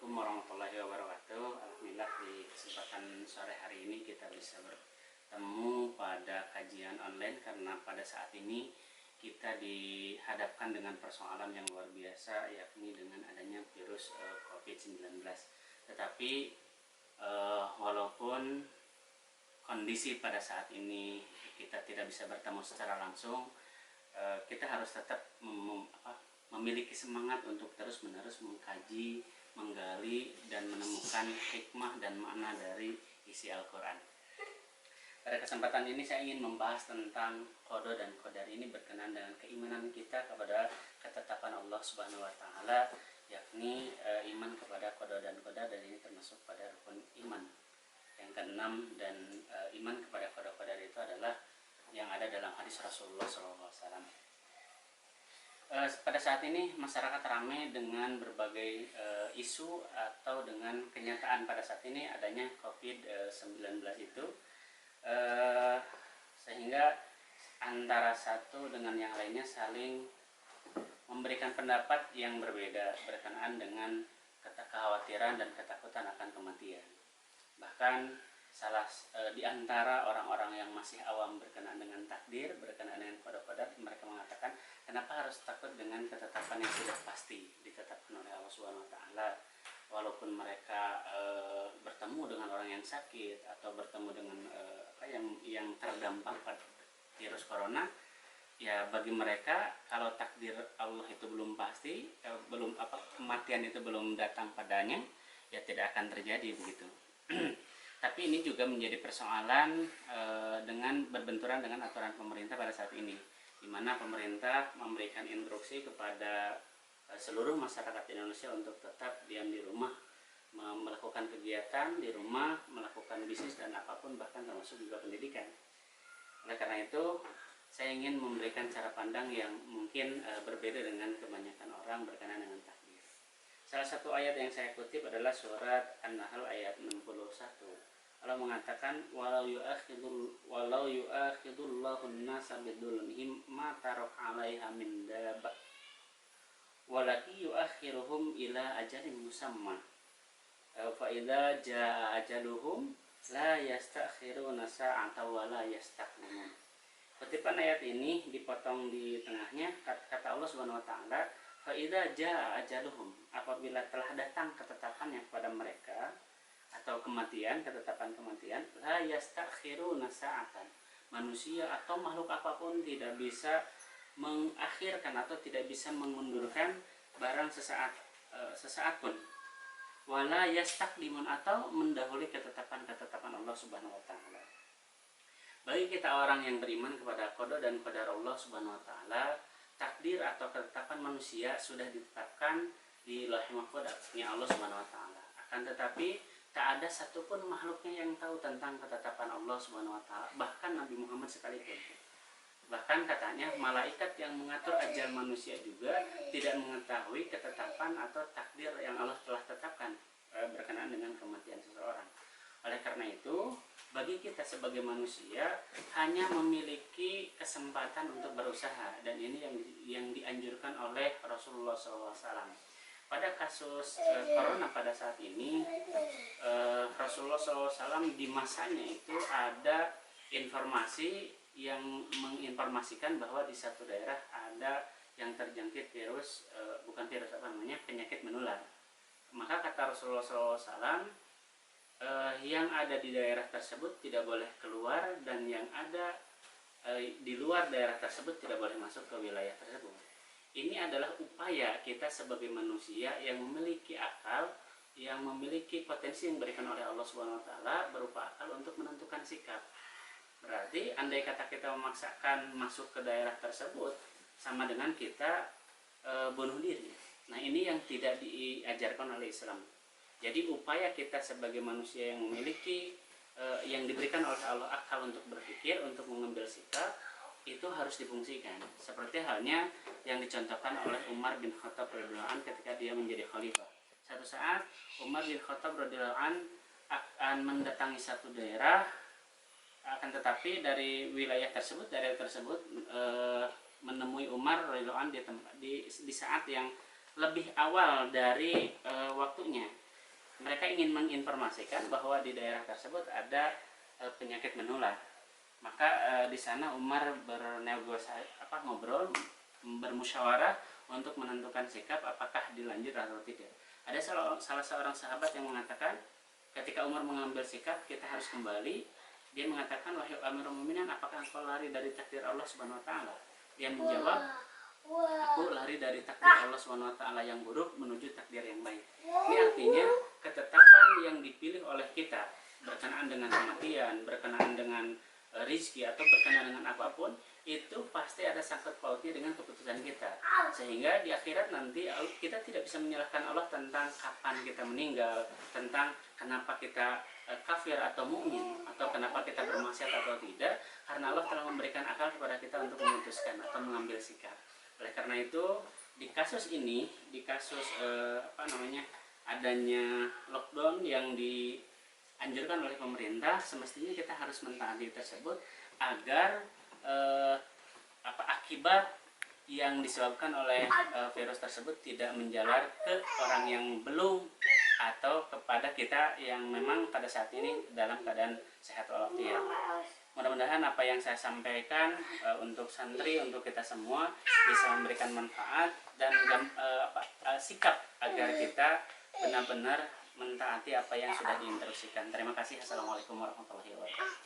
Assalamualaikum warahmatullahi wabarakatuh. Alhamdulillah di kesempatan sore hari ini kita bisa bertemu pada kajian online karena pada saat ini kita dihadapkan dengan persoalan yang luar biasa, yakni dengan adanya virus COVID-19. Tetapi walaupun kondisi pada saat ini kita tidak bisa bertemu secara langsung, kita harus tetap memiliki semangat untuk terus-menerus mengkaji, menggali, dan menemukan hikmah dan makna dari isi Al-Quran. Pada kesempatan ini saya ingin membahas tentang qada dan qadar. Ini berkenaan dengan keimanan kita kepada ketetapan Allah Subhanahu wa Ta'ala, yakni iman kepada qada dan qadar, dan ini termasuk pada rukun iman yang keenam. Dan iman kepada qada qadar itu adalah yang ada dalam hadis Rasulullah SAW. Pada saat ini masyarakat ramai dengan berbagai isu atau dengan kenyataan pada saat ini adanya COVID-19 itu, sehingga antara satu dengan yang lainnya saling memberikan pendapat yang berbeda berkenaan dengan kekhawatiran dan ketakutan akan kematian. Bahkan di antara orang-orang yang masih awam berkenaan dengan takdir, berkenaan dengan qada-qadar, mereka mengatakan, kenapa harus takut dengan ketetapan yang sudah pasti ditetapkan oleh Allah Subhanahu wa Ta'ala? Walaupun mereka bertemu dengan orang yang sakit atau bertemu dengan yang terdampak pada virus corona, ya bagi mereka kalau takdir Allah itu belum pasti, kematian itu belum datang padanya, ya tidak akan terjadi begitu. Tapi ini juga menjadi persoalan dengan berbenturan dengan aturan pemerintah pada saat ini, di mana pemerintah memberikan instruksi kepada seluruh masyarakat Indonesia untuk tetap diam di rumah, melakukan kegiatan di rumah, melakukan bisnis dan apapun, bahkan termasuk juga pendidikan. Oleh karena itu, saya ingin memberikan cara pandang yang mungkin berbeda dengan kebanyakan orang berkenaan dengan takdir. Salah satu ayat yang saya kutip adalah surat An-Nahl ayat 61. Allah mengatakan, walau yu'akhidullahu an-nasa bidzulmihim ma tarak 'alaiha min dabbah walaki yu'akhiruhum ila ajalin musamma fa idza jaa ajaluhum la yastakhiruna sa'atan wa la yastaqdimun. Kutipan ayat ini dipotong di tengahnya, kata Allah Subhanahu wa Ta'ala, fa idza jaa ajaluhum, apabila telah datang ketetapannya kepada mereka atau kematian, ketetapan kematian, la yastakhiruna sa'atan, manusia atau makhluk apapun tidak bisa mengakhirkan atau tidak bisa mengundurkan barang sesaat pun, wala yastaqdimun, atau mendahului ketetapan Allah Subhanahu wa Ta'ala. Bagi kita orang yang beriman kepada qada dan qadar Allah Subhanahu wa Ta'ala, takdir atau ketetapan manusia sudah ditetapkan di Lauhul Mahfuz Allah Subhanahu wa Ta'ala. Akan tetapi tak ada satupun makhluknya yang tahu tentang ketetapan Allah Subhanahu wa Ta'ala, bahkan Nabi Muhammad sekalipun. Bahkan katanya malaikat yang mengatur ajal manusia juga tidak mengetahui ketetapan atau takdir yang Allah telah tetapkan berkenaan dengan kematian seseorang. Oleh karena itu, bagi kita sebagai manusia hanya memiliki kesempatan untuk berusaha, dan ini yang dianjurkan oleh Rasulullah SAW. Pada kasus corona pada saat ini, Rasulullah SAW di masanya itu ada informasi yang menginformasikan bahwa di satu daerah ada yang terjangkit penyakit menular. Maka kata Rasulullah SAW, yang ada di daerah tersebut tidak boleh keluar, dan yang ada di luar daerah tersebut tidak boleh masuk ke wilayah tersebut. Ini adalah upaya kita sebagai manusia yang memiliki akal, yang memiliki potensi yang diberikan oleh Allah Subhanahu wa Ta'ala berupa akal untuk menentukan sikap. Berarti andai kata kita memaksakan masuk ke daerah tersebut, sama dengan kita bunuh diri. Nah, ini yang tidak diajarkan oleh Islam. Jadi upaya kita sebagai manusia yang memiliki yang diberikan oleh Allah akal untuk berpikir, untuk mengambil sikap, itu harus difungsikan. Seperti halnya yang dicontohkan oleh Umar bin Khattab radhiyallahu anhu ketika dia menjadi khalifah. Satu saat Umar bin Khattab radhiyallahu anhu akan mendatangi satu daerah, akan tetapi dari daerah tersebut menemui Umar radhiyallahu anhu di saat yang lebih awal dari waktunya. mereka ingin menginformasikan bahwa di daerah tersebut ada penyakit menular. Maka di sana Umar ngobrol, bermusyawarah untuk menentukan sikap apakah dilanjut atau tidak. Ada salah seorang sahabat yang mengatakan ketika Umar mengambil sikap kita harus kembali. Dia mengatakan, wahai Amirul Mukminin, apakah engkau lari dari takdir Allah Subhanahu wa taala? Dia menjawab, aku lari dari takdir Allah Subhanahu wa taala yang buruk menuju takdir yang baik. Ini artinya ketetapan yang dipilih oleh kita berkenaan dengan kematian, berkenaan dengan rizki atau berkenaan dengan apapun, itu pasti ada sangkut pautnya dengan keputusan kita. Sehingga di akhirat nanti kita tidak bisa menyalahkan Allah tentang kapan kita meninggal, tentang kenapa kita kafir atau mukmin, atau kenapa kita bermaksiat atau tidak, karena Allah telah memberikan akal kepada kita untuk memutuskan atau mengambil sikap. Oleh karena itu di kasus ini, di kasus adanya lockdown yang dianjurkan oleh pemerintah, semestinya kita harus mentaati tersebut agar akibat yang disebabkan oleh virus tersebut tidak menjalar ke orang yang belum atau kepada kita yang memang pada saat ini dalam keadaan sehat walafiat. Mudah-mudahan apa yang saya sampaikan untuk santri, untuk kita semua bisa memberikan manfaat dan sikap agar kita benar-benar mentaati apa yang sudah diinstruksikan. Terima kasih. Assalamualaikum warahmatullahi wabarakatuh.